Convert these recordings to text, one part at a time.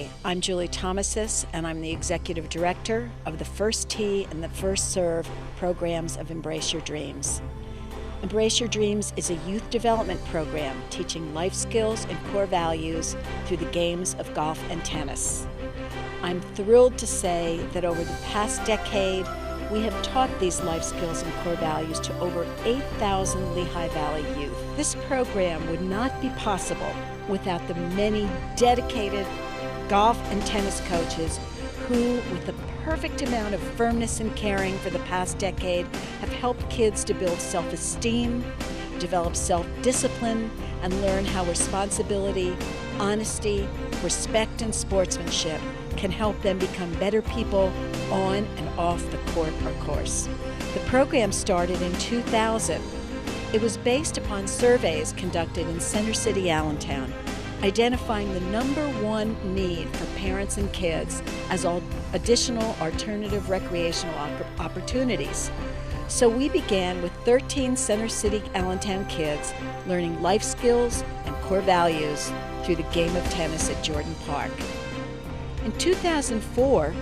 Hi, I'm Julie Thomasis, and I'm the Executive Director of the First Tee and the First Serve programs of Embrace Your Dreams. Embrace Your Dreams is a youth development program teaching life skills and core values through the games of golf and tennis. I'm thrilled to say that over the past decade, we have taught these life skills and core values to over 8,000 Lehigh Valley youth. This program would not be possible without the many dedicated golf and tennis coaches who, with the perfect amount of firmness and caring for the past decade, have helped kids to build self-esteem, develop self-discipline, and learn how responsibility, honesty, respect, and sportsmanship can help them become better people on and off the court or course. The program started in 2000. It was based upon surveys conducted in Center City, Allentown, identifying the #1 need for parents and kids as additional alternative recreational opportunities. So we began with 13 Center City, Allentown kids learning life skills and core values through the game of tennis at Jordan Park. In 2004,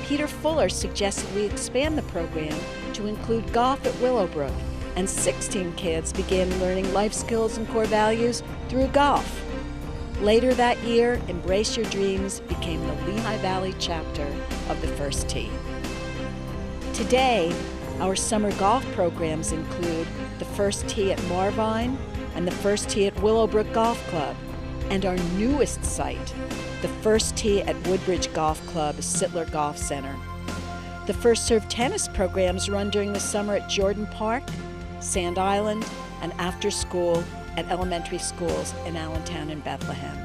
Peter Fuller suggested we expand the program to include golf at Willowbrook, and 16 kids began learning life skills and core values through golf. Later that year, Embrace Your Dreams became the Lehigh Valley chapter of the First Tee. Today, our summer golf programs include the First Tee at Marvine and the First Tee at Willowbrook Golf Club, and our newest site, the First Tee at Woodbridge Golf Club, Sittler Golf Center. The First Serve tennis programs run during the summer at Jordan Park, Sand Island, and after school at elementary schools in Allentown and Bethlehem.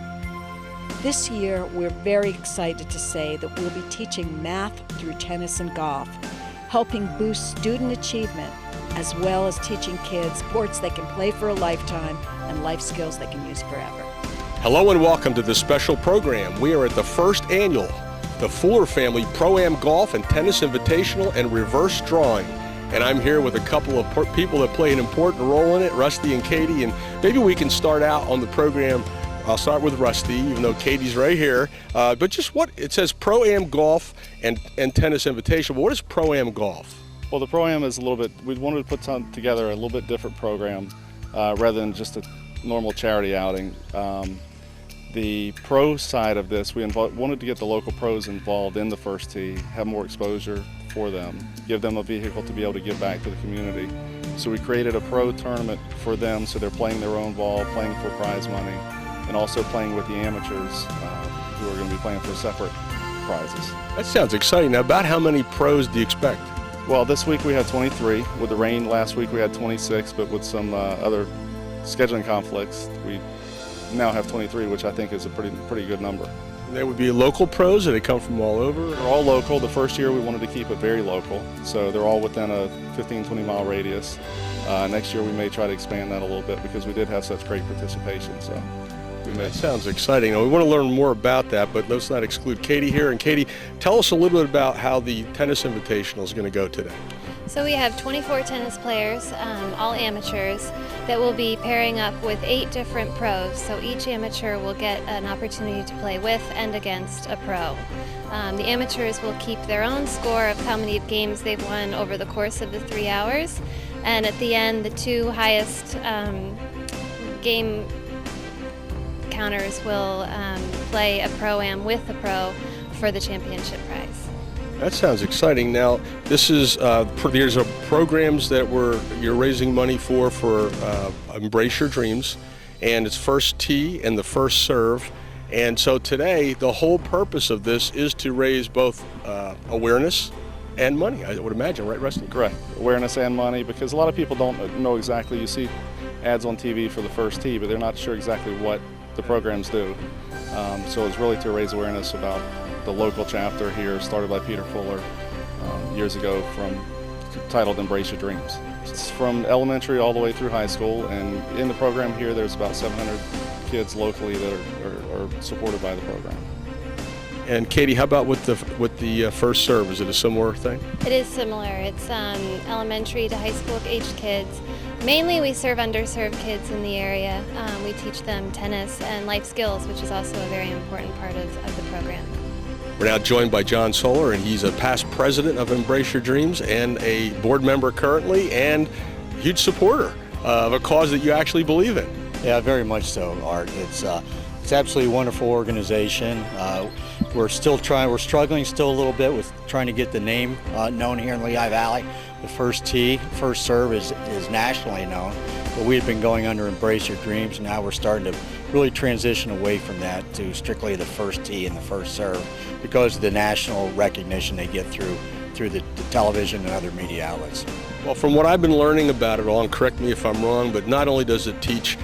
This year, we're very excited to say that we'll be teaching math through tennis and golf, helping boost student achievement, as well as teaching kids sports they can play for a lifetime and life skills they can use forever. Hello and welcome to this special program. We are at the first annual, the Fuller Family Pro-Am Golf and Tennis Invitational and Reverse Drawing. And I'm here with a couple of people that play an important role in it, Rusty and Katie, and maybe we can start out on the program. I'll start with Rusty, even though Katie's right here. But just what, it says Pro-Am Golf and Tennis Invitational. What is Pro-Am Golf? Well, the Pro-Am is a little bit, we wanted to put together a little bit different program rather than just a normal charity outing. The pro side of this, we wanted to get the local pros involved in the First Tee, have more exposure for them, give them a vehicle to be able to give back to the community. So we created a pro tournament for them, so they're playing their own ball, playing for prize money, and also playing with the amateurs who are going to be playing for separate prizes. That sounds exciting. Now, about how many pros do you expect? Well, this week we had 23. With the rain last week we had 26, but with some other scheduling conflicts, we now have 23, which I think is a pretty good number. And they would be local pros, or they come from all over? They're all local. The first year we wanted to keep it very local, so they're all within a 15-20 mile radius. Next year we may try to expand that a little bit because we did have such great participation. So that sounds exciting. Now, we want to learn more about that, but let's not exclude Katie here. And Katie, tell us a little bit about how the Tennis Invitational is going to go today. So we have 24 tennis players, all amateurs, that will be pairing up with 8 different pros. So each amateur will get an opportunity to play with and against a pro. The amateurs will keep their own score of how many games they've won over the course of the 3 hours. And at the end, the 2 highest game counters will play a pro-am with a pro for the championship prize. That sounds exciting. Now, this is there's programs that you're raising money for Embrace Your Dreams, and it's First Tee and the First Serve. And so today, the whole purpose of this is to raise both awareness and money, I would imagine, right, Rusty? Correct. Awareness and money, because a lot of people don't know exactly. You see ads on TV for the First Tee, but they're not sure exactly what the programs do. So it's really to raise awareness about the local chapter here, started by Peter Fuller years ago, titled Embrace Your Dreams. It's from elementary all the way through high school, and in the program here there's about 700 kids locally that are supported by the program. And Katie, how about with the first serve? Is it a similar thing? It is similar. It's elementary to high school aged kids. Mainly we serve underserved kids in the area. We teach them tennis and life skills, which is also a very important part of the program. We're now joined by John Solar, and he's a past president of Embrace Your Dreams and a board member currently, and a huge supporter of a cause that you actually believe in. Yeah, very much so, Art. It's absolutely a wonderful organization. We're struggling still a little bit with trying to get the name known here in Lehigh Valley. The first tee, first serve is nationally known, but we had been going under Embrace Your Dreams. Now we're starting to really transition away from that to strictly the first tee and the first serve because of the national recognition they get through the television and other media outlets. Well, from what I've been learning about it all, and correct me if I'm wrong, but not only does it teach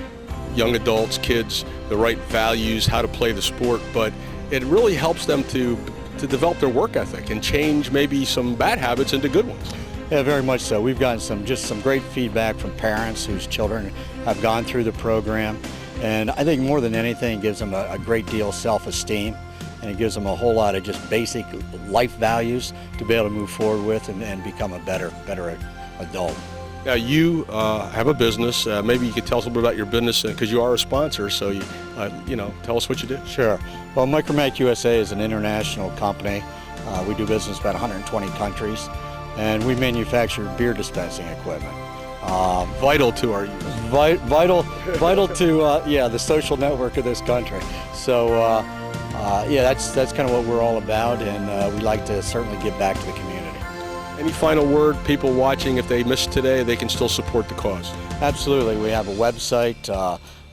young adults, kids, the right values, how to play the sport, but it really helps them to develop their work ethic and change maybe some bad habits into good ones. Yeah, very much so. We've gotten some great feedback from parents whose children have gone through the program, and I think more than anything it gives them a great deal of self-esteem, and it gives them a whole lot of just basic life values to be able to move forward with and become a better adult. Now you have a business. Maybe you could tell us a little bit about your business because you are a sponsor. So you tell us what you do. Sure. Well, Micromac USA is an international company. We do business in about 120 countries, and we manufacture beer dispensing equipment. Vital to our youth. Vital to the social network of this country. So that's kind of what we're all about, and we like to certainly give back to the community. Any final word, people watching, if they missed today, they can still support the cause? Absolutely. We have a website,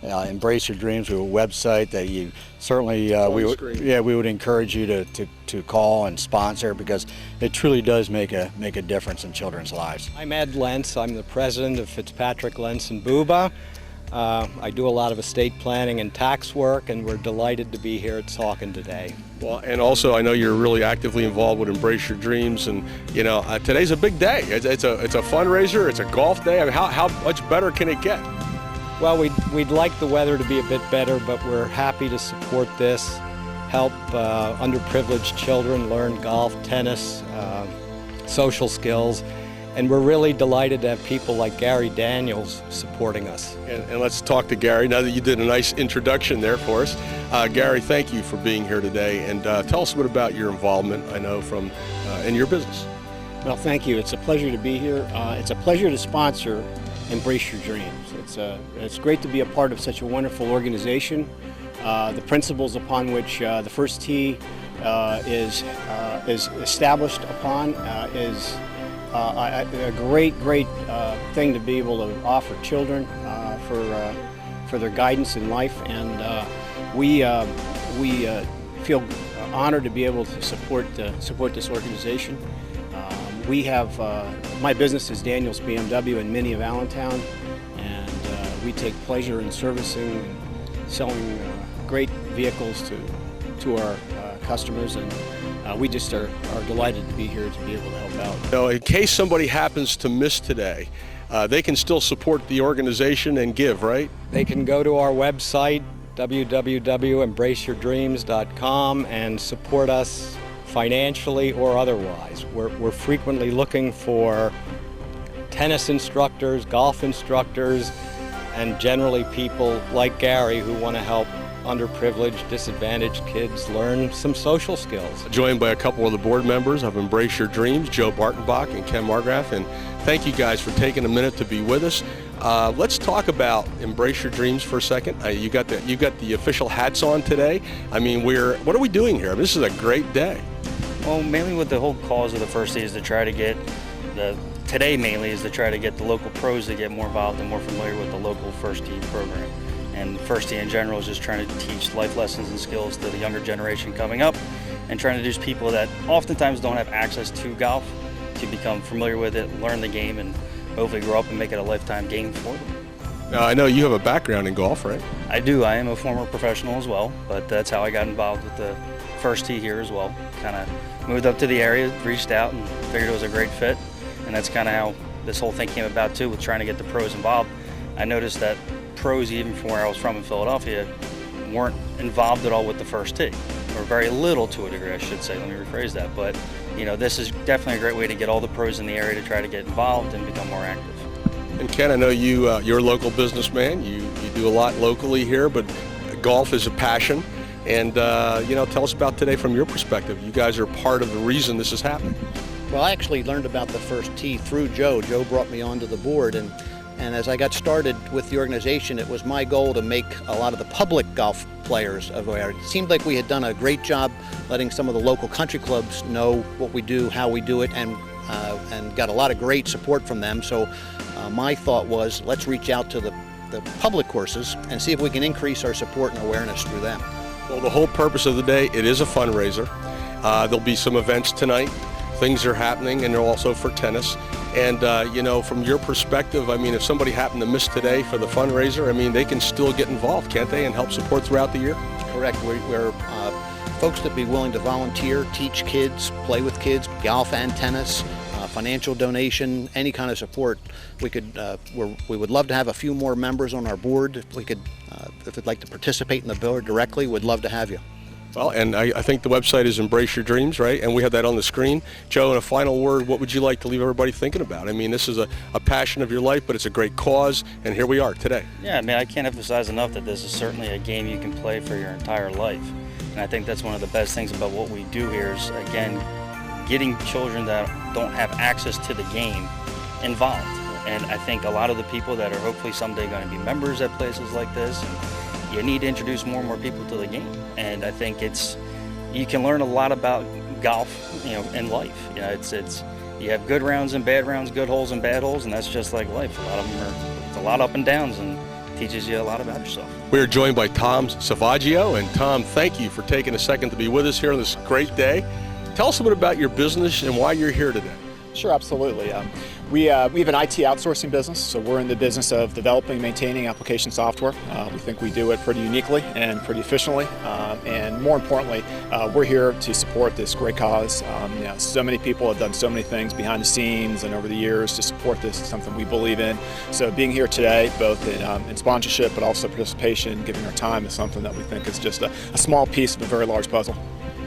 Embrace Your Dreams. We have a website that you certainly, we would encourage you to call and sponsor because it truly does make a difference in children's lives. I'm Ed Lentz. I'm the president of Fitzpatrick, Lentz & Buba. I do a lot of estate planning and tax work, and we're delighted to be here talking today. Well, and also I know you're really actively involved with Embrace Your Dreams, and today's a big day. It's a fundraiser. It's a golf day. I mean, how much better can it get? Well, we'd like the weather to be a bit better, but we're happy to support this, help underprivileged children learn golf, tennis, social skills. And we're really delighted to have people like Gary Daniels supporting us. And let's talk to Gary now that you did a nice introduction there for us. Gary, thank you for being here today, and tell us a bit about your involvement, I know, from in your business. Well, thank you. It's a pleasure to be here. It's a pleasure to sponsor Embrace Your Dreams. It's great to be a part of such a wonderful organization. The principles upon which the first tee is established upon is a great thing to be able to offer children for their guidance in life, and we feel honored to be able to support this organization. We have my business is Daniels BMW in Minnie of Allentown, and we take pleasure in servicing and selling great vehicles to our customers, and we just are delighted to be here to be able to help out. So in case somebody happens to miss today, they can still support the organization and give, right? They can go to our website, www.embraceyourdreams.com, and support us financially or otherwise. We're frequently looking for tennis instructors, golf instructors, and generally people like Gary who want to help underprivileged, disadvantaged kids learn some social skills. Joined by a couple of the board members of Embrace Your Dreams, Joe Bartenbach and Ken Margraff, and thank you guys for taking a minute to be with us. Let's talk about Embrace Your Dreams for a second. You got the official hats on today. I mean, what are we doing here? This is a great day. Well, mainly what the whole cause of the first tee is to try to get today mainly is to try to get the local pros to get more involved and more familiar with the local first tee program. And first tee in general is just trying to teach life lessons and skills to the younger generation coming up, and trying to introduce people that oftentimes don't have access to golf to become familiar with it, learn the game, and hopefully grow up and make it a lifetime game for them. Now, I know you have a background in golf, right? I do. I am a former professional as well, but that's how I got involved with the first tee here as well. Kind of moved up to the area, reached out, and figured it was a great fit. And that's kind of how this whole thing came about too, with trying to get the pros involved. I noticed that pros, even from where I was from in Philadelphia, weren't involved at all with the first tee. or very little to a degree, I should say. Let me rephrase that. But this is definitely a great way to get all the pros in the area to try to get involved and become more active. And Ken, I know you're a local businessman. You do a lot locally here, but golf is a passion. And tell us about today from your perspective. You guys are part of the reason this is happening. Well, I actually learned about the first tee through Joe. Joe brought me onto the board, and as I got started with the organization, it was my goal to make a lot of the public golf players aware. It seemed like we had done a great job letting some of the local country clubs know what we do, how we do it, and got a lot of great support from them. So my thought was, let's reach out to the public courses and see if we can increase our support and awareness through them. Well, the whole purpose of the day, it is a fundraiser. There'll be some events tonight. Things are happening, and they're also for tennis. And, from your perspective, I mean, if somebody happened to miss today for the fundraiser, I mean, they can still get involved, can't they, and help support throughout the year? Correct. We're folks that be willing to volunteer, teach kids, play with kids, golf and tennis, financial donation, any kind of support. We would love to have a few more members on our board. If you'd like to participate in the board directly, we'd love to have you. Well, and I think the website is Embrace Your Dreams, right? And we have that on the screen. Joe, in a final word, what would you like to leave everybody thinking about? I mean, this is a passion of your life, but it's a great cause, and here we are today. Yeah, I mean, I can't emphasize enough that this is certainly a game you can play for your entire life. And I think that's one of the best things about what we do here is, again, getting children that don't have access to the game involved. And I think a lot of the people that are hopefully someday going to be members at places like this, you need to introduce more and more people to the game. And I think you can learn a lot about golf, in life. It's you have good rounds and bad rounds, good holes and bad holes, and that's just like life. A lot of them it's a lot up and downs, and teaches you a lot about yourself. We're joined by Tom Savaggio, and Tom, thank you for taking a second to be with us here on this great day. Tell us a bit about your business and why you're here today. Sure, absolutely. We have an IT outsourcing business, so we're in the business of developing and maintaining application software. We think we do it pretty uniquely and pretty efficiently, and more importantly, we're here to support this great cause. So many people have done so many things behind the scenes and over the years to support this. It's something we believe in. So being here today, both in sponsorship but also participation, giving our time, is something that we think is just a small piece of a very large puzzle.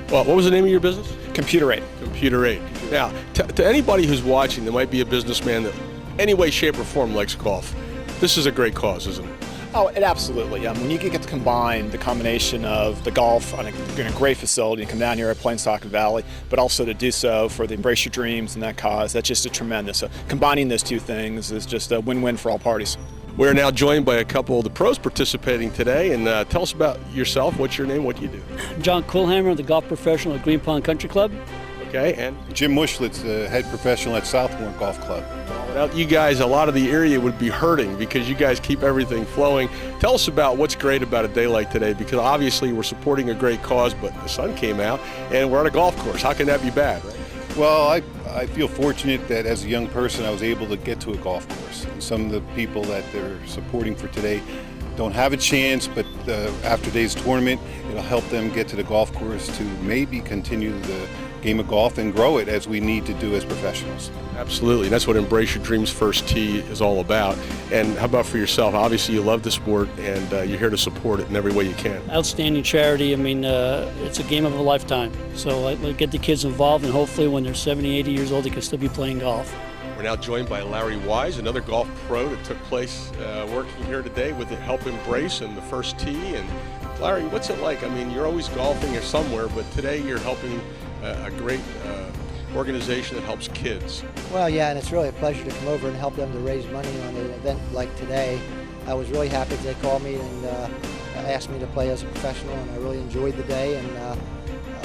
Well, what was the name of your business? Computer Aid. Computer Aid. Now, to anybody who's watching, there might be a businessman that any way, shape, or form likes golf. This is a great cause, isn't it? Oh, it absolutely. When you get to combine the combination of the golf in a great facility and come down here at Plainstock Valley, but also to do so for the Embrace Your Dreams and that cause, that's just a tremendous. So combining those two things is just a win-win for all parties. We're now joined by a couple of the pros participating today, and tell us about yourself. What's your name? What do you do? John Coolhammer, the golf professional at Green Pond Country Club. Okay, and Jim Mushlitz, the head professional at Southmore Golf Club. Without you guys, a lot of the area would be hurting because you guys keep everything flowing. Tell us about what's great about a day like today, because obviously we're supporting a great cause, but the sun came out and we're on a golf course. How can that be bad, right? Well, I feel fortunate that as a young person I was able to get to a golf course. And some of the people that they're supporting for today don't have a chance, but after today's tournament, it'll help them get to the golf course to maybe continue the game of golf and grow it as we need to do as professionals. Absolutely. That's what Embrace Your Dreams First Tee is all about. And how about for yourself? Obviously you love the sport and you're here to support it in every way you can. Outstanding charity. I mean, it's a game of a lifetime. So I get the kids involved, and hopefully when they're 70, 80 years old, they can still be playing golf. We're now joined by Larry Wise, another golf pro that took place working here today with the Help Embrace and the First Tee. And Larry, what's it like? I mean, you're always golfing or somewhere, but today you're helping a great organization that helps kids. Well, yeah, and it's really a pleasure to come over and help them to raise money on an event like today. I was really happy that they called me and asked me to play as a professional, and I really enjoyed the day, and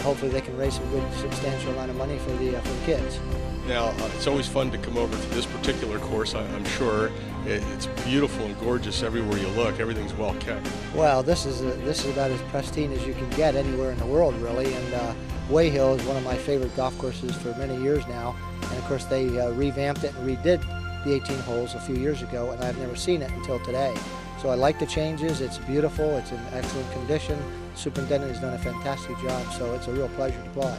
hopefully they can raise some good, substantial amount of money for the kids. Now, it's always fun to come over to this particular course, I'm sure. It's beautiful and gorgeous everywhere you look. Everything's well kept. Well, this is about as pristine as you can get anywhere in the world, really. And Way Hill is one of my favorite golf courses for many years now. And of course, they revamped it and redid the 18 holes a few years ago, and I've never seen it until today. So I like the changes. It's beautiful. It's in excellent condition. The superintendent has done a fantastic job, so it's a real pleasure to play.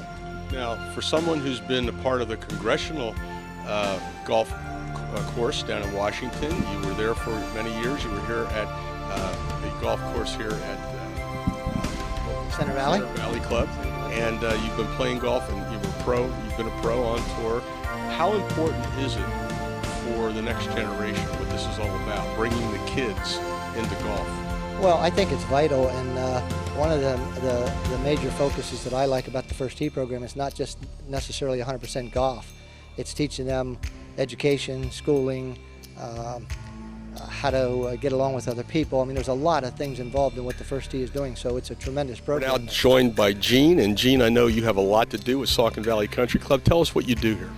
Now, for someone who's been a part of the congressional golf course down in Washington, you were there for many years. You were here at the golf course here at Center Valley. Center Valley Club. And you've been playing golf, and you've been a pro on tour. How important is it for the next generation, what this is all about, bringing the kids into golf? Well, I think it's vital, and one of the major focuses that I like about the First Tee program is not just necessarily 100% golf. It's teaching them education, schooling, how to get along with other people. I mean, there's a lot of things involved in what the First Tee is doing, so it's a tremendous program. We're now joined by Gene, and Gene, I know you have a lot to do with Saucon Valley Country Club. Tell us what you do here.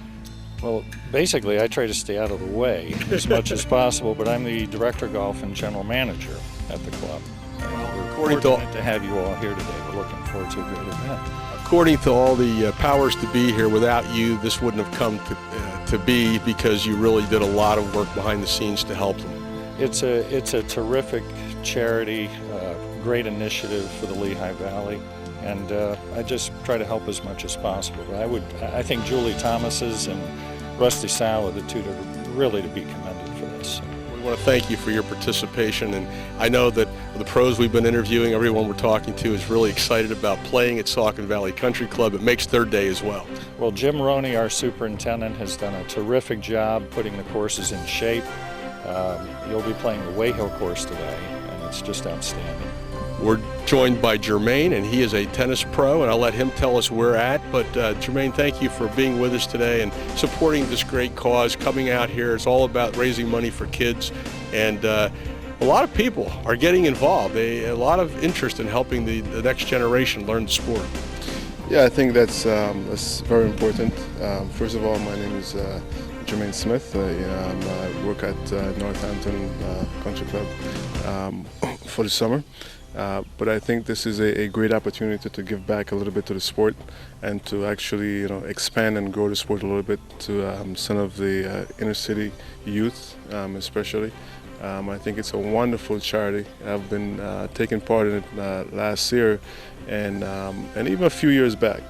Well, basically, I try to stay out of the way as much as possible, but I'm the director of golf and general manager at the club. And we're fortunate to have you all here today. We're looking forward to a great event. According to all the powers to be here, without you, this wouldn't have come to be, because you really did a lot of work behind the scenes to help them. It's a terrific charity, great initiative for the Lehigh Valley, and I just try to help as much as possible. I think Julie Thomas's and Rusty Sal are the two that are really to be commended for this. We want to thank you for your participation, and I know that the pros we've been interviewing, everyone we're talking to is really excited about playing at Saucon Valley Country Club. It makes their day as well. Well, Jim Roney, our superintendent, has done a terrific job putting the courses in shape. You'll be playing the Wayhill course today, and it's just outstanding. We're joined by Jermaine, and he is a tennis pro, and I'll let him tell us where at. But Jermaine, thank you for being with us today and supporting this great cause, coming out here. It's all about raising money for kids, and a lot of people are getting involved. A lot of interest in helping the next generation learn the sport. Yeah, I think that's very important. First of all, my name is Jermaine Smith. I work at Northampton Country Club for the summer. But I think this is a great opportunity to give back a little bit to the sport and to actually, expand and grow the sport a little bit to some of the inner city youth, especially. I think it's a wonderful charity. I've been taking part in it last year and even a few years back.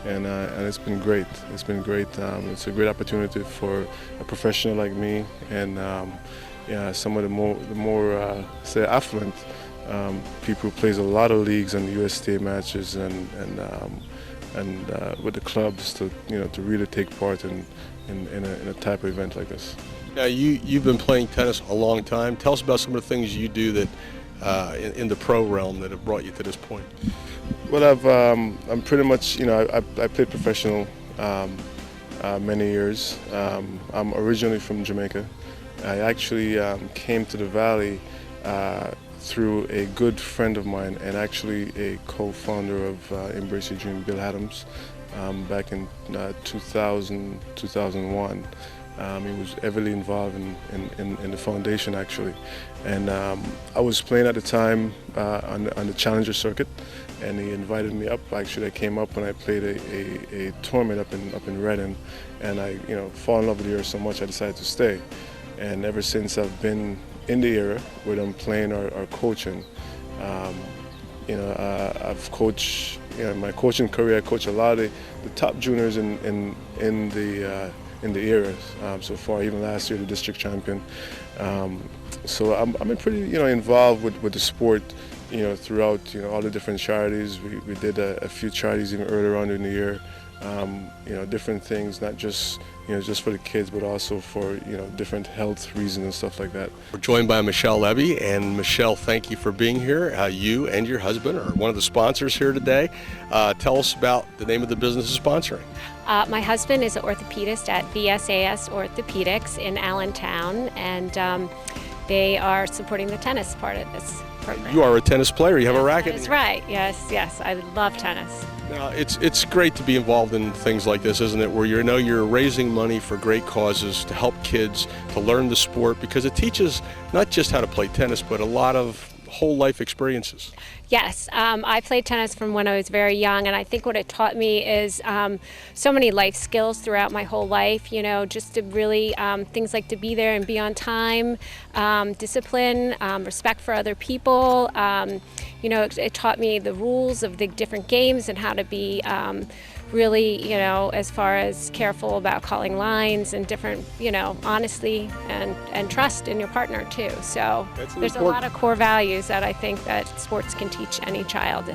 And it's been great. It's been great. It's a great opportunity for a professional like me and some of the more say affluent people who plays a lot of leagues and USTA matches and with the clubs to to really take part in a type of event like this. Now you've been playing tennis a long time. Tell us about some of the things you do that in the pro realm that have brought you to this point. Well, I'm pretty much I played professional many years. I'm originally from Jamaica. I actually came to the Valley through a good friend of mine and actually a co-founder of Embrace Your Dream, Bill Adams, back in 2000, 2001. He was heavily involved in the foundation actually. And I was playing at the time on the Challenger circuit, and he invited me up. Actually, I came up and I played a tournament up in Reading, and I fall in love with the area so much I decided to stay. And ever since I've been in the area, whether I'm playing or coaching, I've coached. In my coaching career, I coach a lot of the top juniors in the area so far. Even last year, the district champion. So I'm pretty involved with the sport. Throughout all the different charities. We did a few charities even earlier on in the year. Different things, not just just for the kids, but also for different health reasons and stuff like that. We're joined by Michelle Levy, and Michelle, thank you for being here. You and your husband are one of the sponsors here today. Tell us about the name of the business is sponsoring. My husband is an orthopedist at VSAS Orthopedics in Allentown, and they are supporting the tennis part of this program. You are a tennis player. You have a racket. That's right. Yes. I love tennis. Now, it's great to be involved in things like this, isn't it? Where you're raising money for great causes to help kids to learn the sport, because it teaches not just how to play tennis, but a lot of whole life experiences. Yes, I played tennis from when I was very young, and I think what it taught me is so many life skills throughout my whole life, just to really, things like to be there and be on time, discipline, respect for other people. It taught me the rules of the different games and how to be really, as far as careful about calling lines and different, honesty and trust in your partner too. So there's a lot of core values that I think that sports can teach any child.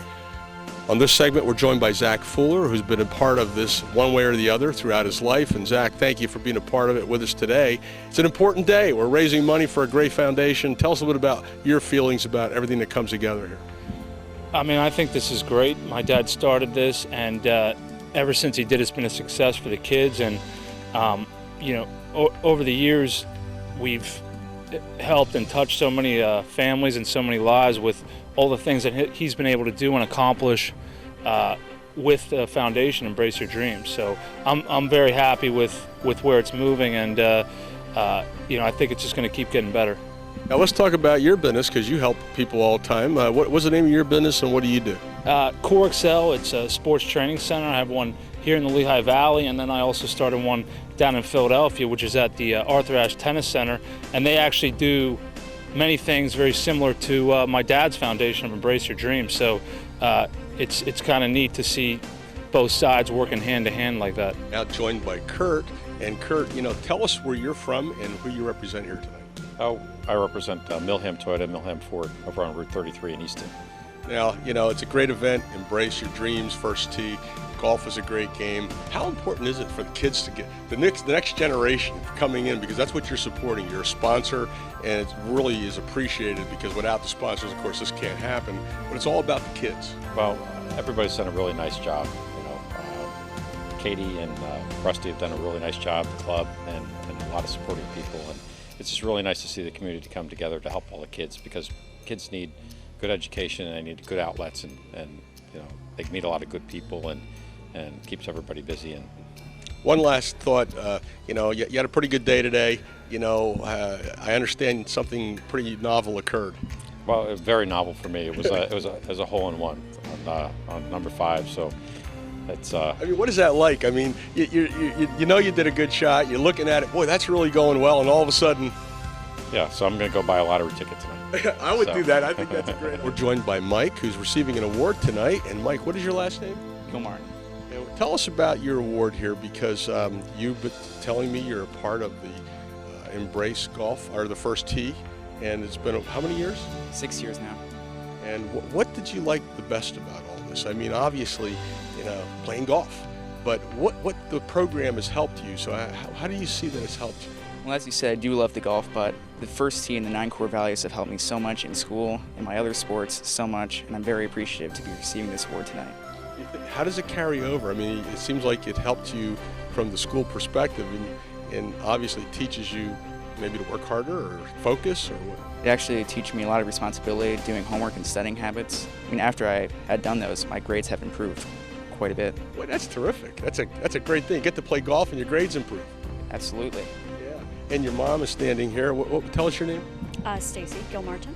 On this segment, we're joined by Zach Fuller, who's been a part of this one way or the other throughout his life. And Zach, thank you for being a part of it with us today. It's an important day. We're raising money for a great foundation. Tell us a little bit about your feelings about everything that comes together here. I mean, I think this is great. My dad started this, and ever since he did, it's been a success for the kids. And, over the years, we've helped and touched so many families and so many lives with all the things that he's been able to do and accomplish with the foundation, Embrace Your Dreams. So I'm very happy with where it's moving, and I think it's just going to keep getting better. Now let's talk about your business, because you help people all the time. What's the name of your business, and what do you do? Core Excel, it's a sports training center. I have one here in the Lehigh Valley, and then I also started one down in Philadelphia, which is at the Arthur Ashe Tennis Center, and they actually do many things very similar to my dad's foundation of Embrace Your Dreams. So it's kind of neat to see both sides working hand to hand like that. Now joined by Kurt, and Kurt, tell us where you're from and who you represent here tonight. Oh, I represent Milham Toyota, Milham Ford over on Route 33 in Easton. Now, it's a great event. Embrace Your Dreams, First Tee. Golf is a great game. How important is it for the kids to get the next generation coming in, because that's what you're supporting? You're a sponsor, and it really is appreciated, because without the sponsors, of course, this can't happen. But it's all about the kids. Well, everybody's done a really nice job. Katie and Rusty have done a really nice job, the club, and a lot of supporting people. And it's just really nice to see the community come together to help all the kids, because kids need good education and they need good outlets, and they meet a lot of good people and keeps everybody busy. And one last thought, you had a pretty good day today. I understand something pretty novel occurred. Well, very novel for me. It was a hole-in-one on number 5. So it's. What is that like? I mean, you did a good shot. You're looking at it. Boy, that's really going well, and all of a sudden. Yeah. So I'm going to go buy a lottery ticket tonight. I would do that. I think that's a great. We're joined by Mike, who's receiving an award tonight. And Mike, what is your last name? Gilmartin. Tell us about your award here, because you've been telling me you're a part of the Embrace Golf, or the First Tee, and it's been how many years? 6 years now. And what did you like the best about all this? I mean, obviously, playing golf, but what the program has helped you. So how do you see that it's helped you? Well, as you said, I do love the golf, but the First Tee and the 9 core values have helped me so much in school and my other sports so much, and I'm very appreciative to be receiving this award tonight. How does it carry over? I mean, it seems like it helped you from the school perspective, and obviously teaches you maybe to work harder or focus, or what? It actually teaches me a lot of responsibility, doing homework and studying habits. I mean, after I had done those, my grades have improved quite a bit. Boy, that's terrific. That's a great thing. Get to play golf and your grades improve. Absolutely. Yeah. And your mom is standing here. Tell us your name. Stacy Gilmartin.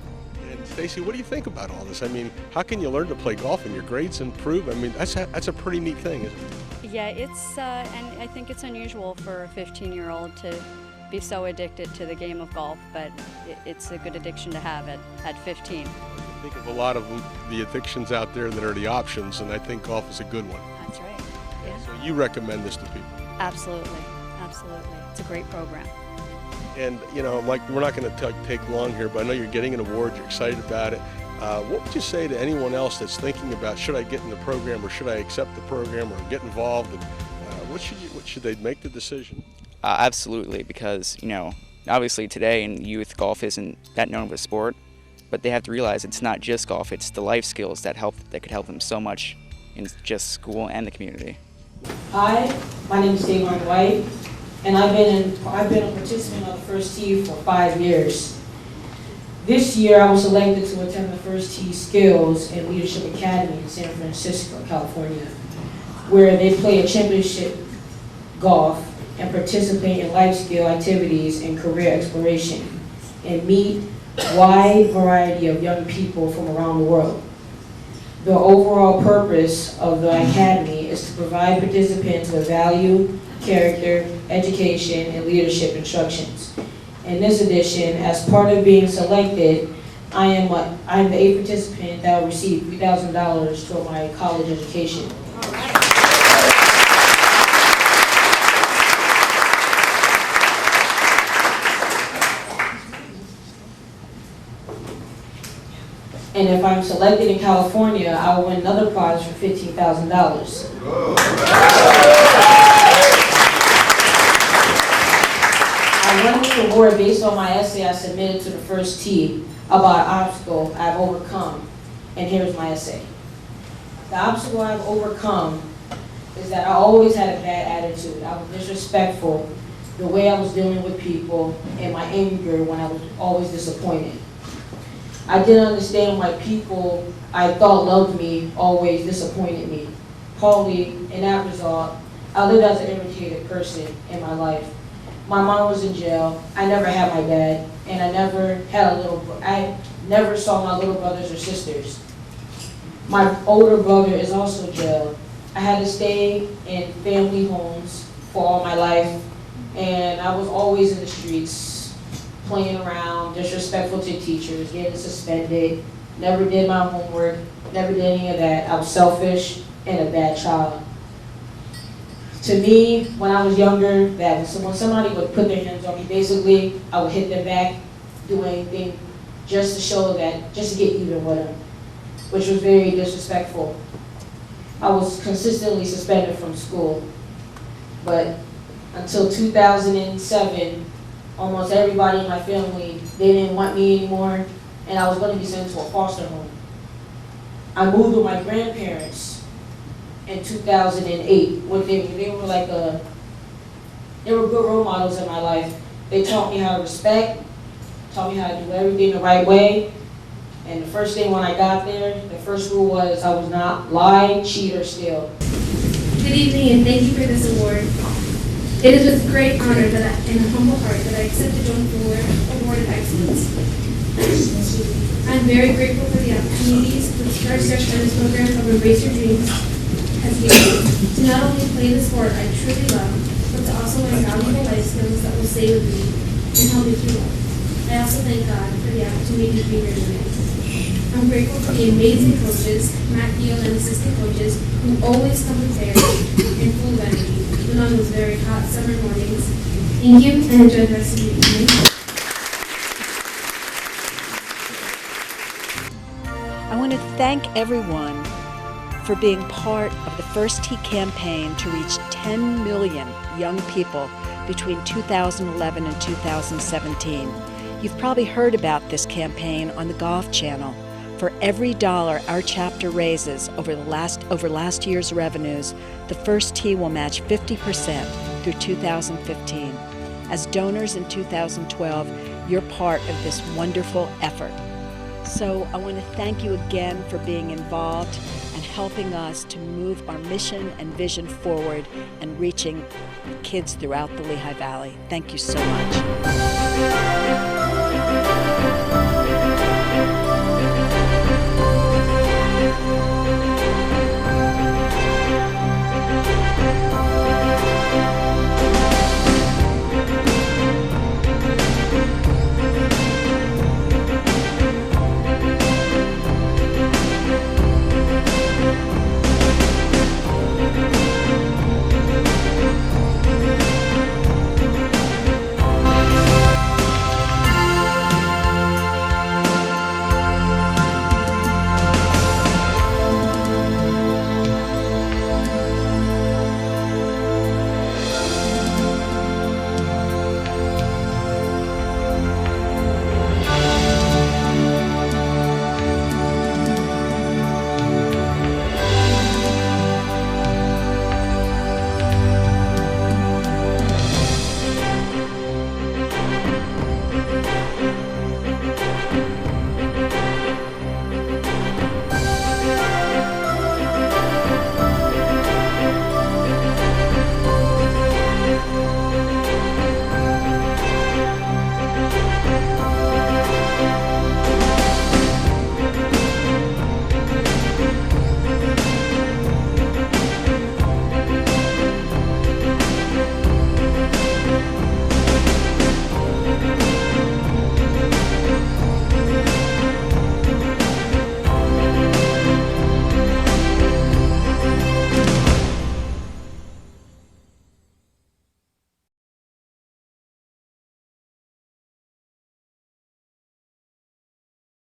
And Stacy, what do you think about all this? I mean, how can you learn to play golf and your grades improve? I mean, that's a pretty neat thing, isn't it? Yeah, it's and I think it's unusual for a 15-year-old to be so addicted to the game of golf, but it's a good addiction to have at 15. I think of a lot of the addictions out there that are the options, and I think golf is a good one. That's right. Yeah. So you recommend this to people? Absolutely, absolutely. It's a great program. And like, we're not going to take long here, but I know you're getting an award. You're excited about it. What would you say to anyone else that's thinking about, should I get in the program, or should I accept the program, or get involved? And what should they make the decision? Absolutely, because obviously today in youth, golf isn't that known of a sport, but they have to realize it's not just golf; it's the life skills that could help them so much in just school and the community. Hi, my name is Davon White, and I've been a participant of the First Tee for 5 years. This year, I was selected to attend the First Tee Skills and Leadership Academy in San Francisco, California, where they play a championship golf and participate in life skill activities and career exploration, and meet a wide variety of young people from around the world. The overall purpose of the academy is to provide participants with value, character, education, and leadership instructions. In this edition, as part of being selected, I'm the 8th participant that will receive $3,000 toward my college education. And if I'm selected in California, I will win another prize for $15,000. I won this award based on my essay I submitted to the first tee about an obstacle I've overcome. And here's my essay. The obstacle I've overcome is that I always had a bad attitude. I was disrespectful, the way I was dealing with people, and my anger when I was always disappointed. I didn't understand why people I thought loved me always disappointed me. Partly, in that result, I lived as an irritated person in my life. My mom was in jail. I never had my dad, and I never saw my little brothers or sisters. My older brother is also in jail. I had to stay in family homes for all my life, and I was always in the streets, playing around, disrespectful to teachers, getting suspended, never did my homework, never did any of that. I was selfish and a bad child. To me, when I was younger, that when somebody would put their hands on me, basically, I would hit them back, do anything, just to show that, just to get even with them, which was very disrespectful. I was consistently suspended from school, but until 2007, almost everybody in my family, they didn't want me anymore, and I was going to be sent to a foster home. I moved with my grandparents in 2008. They were good role models in my life. They taught me how to respect, taught me how to do everything the right way. And the first thing when I got there, the first rule was I was not lie, cheat, or steal. Good evening, and thank you for this award. It is with great honor and a humble heart that I accept the Joint Award of Excellence. I'm very grateful for the opportunities that the First Tennis program of Embrace Your Dreams has given me to not only play the sport I truly love, but to also learn valuable life skills that will stay with me and help me through life. I also thank God for the opportunity to be here today. I'm grateful for the amazing coaches, Matt Field and assistant coaches, who always come prepared and full of energy, even on those very hot summer mornings. Thank you, and enjoy the rest of your evening. I want to thank everyone for being part of the First Tee campaign to reach 10 million young people between 2011 and 2017. You've probably heard about this campaign on the Golf Channel. For every dollar our chapter raises over last year's revenues, the First Tee will match 50% through 2015. As donors in 2012, you're part of this wonderful effort. So I want to thank you again for being involved and helping us to move our mission and vision forward and reaching kids throughout the Lehigh Valley. Thank you so much.